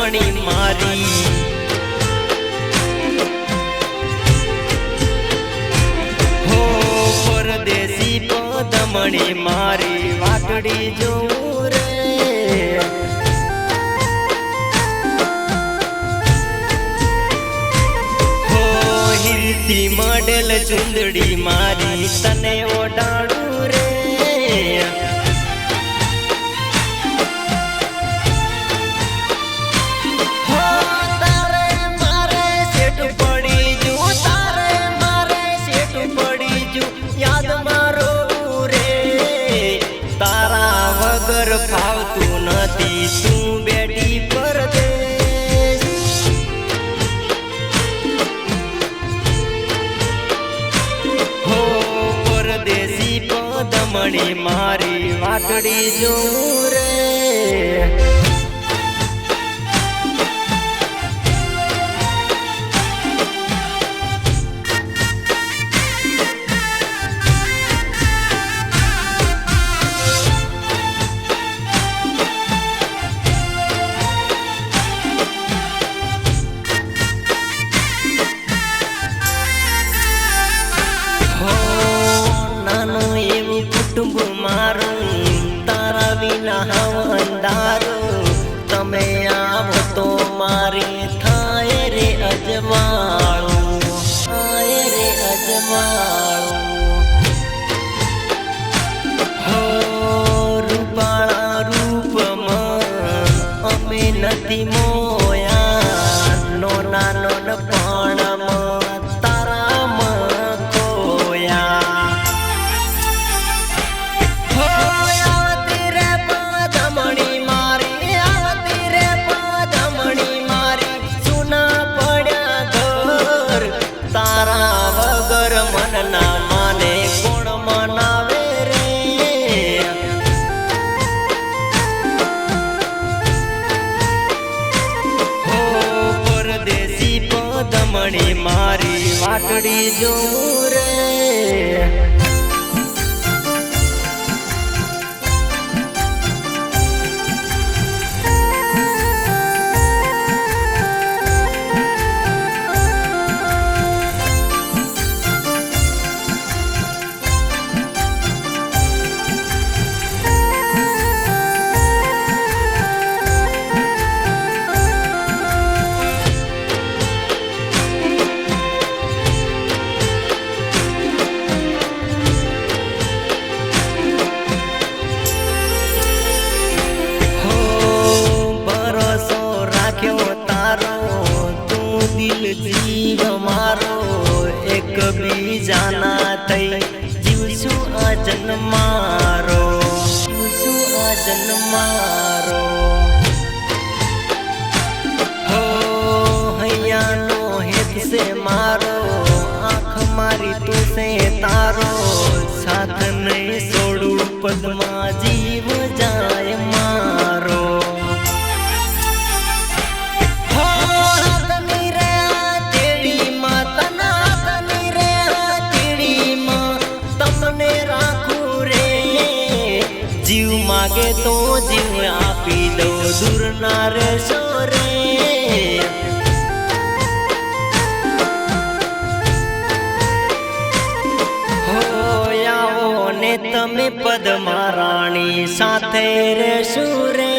પદમણી મારી હો પરદેશી પદમણી મારી વાટડી જોઉં રે હો હીરથી મડેલ ચુંદડી મારી તને ઓઢાડું રે ફાવતું નથી તું બેટી પરદેશ હો પરદેશી પદમણી મારી વાટડી જોઉં રે તારા વિના અંધારું તમે આવો તો મારે થાય રે અજવાળું થાય રે અજવાળું હો રૂપાળા રૂપમાં અમે નથી મોયા નોના નોન પાણમાં તારામાં ખોયા મનના માને કોણ મનાવે રે હો પરદેશી પદમણી મારી વાટડી જોઉં રે જીવ મારો એક બીજાના થઈ જીવશું આ જન્મારો જીવશું આ જન્મારો હો હૈયાનો હેત છે મારો આંખ મારી તું છે તારો સાથ નહીં છોડું પદમાં જીવ જાય મારો જીવ માગે તો જીવ આપી દો દૂર ના રહેશો રે હો આવો ને તમે પદમા રાણી સાથે રહેશો રે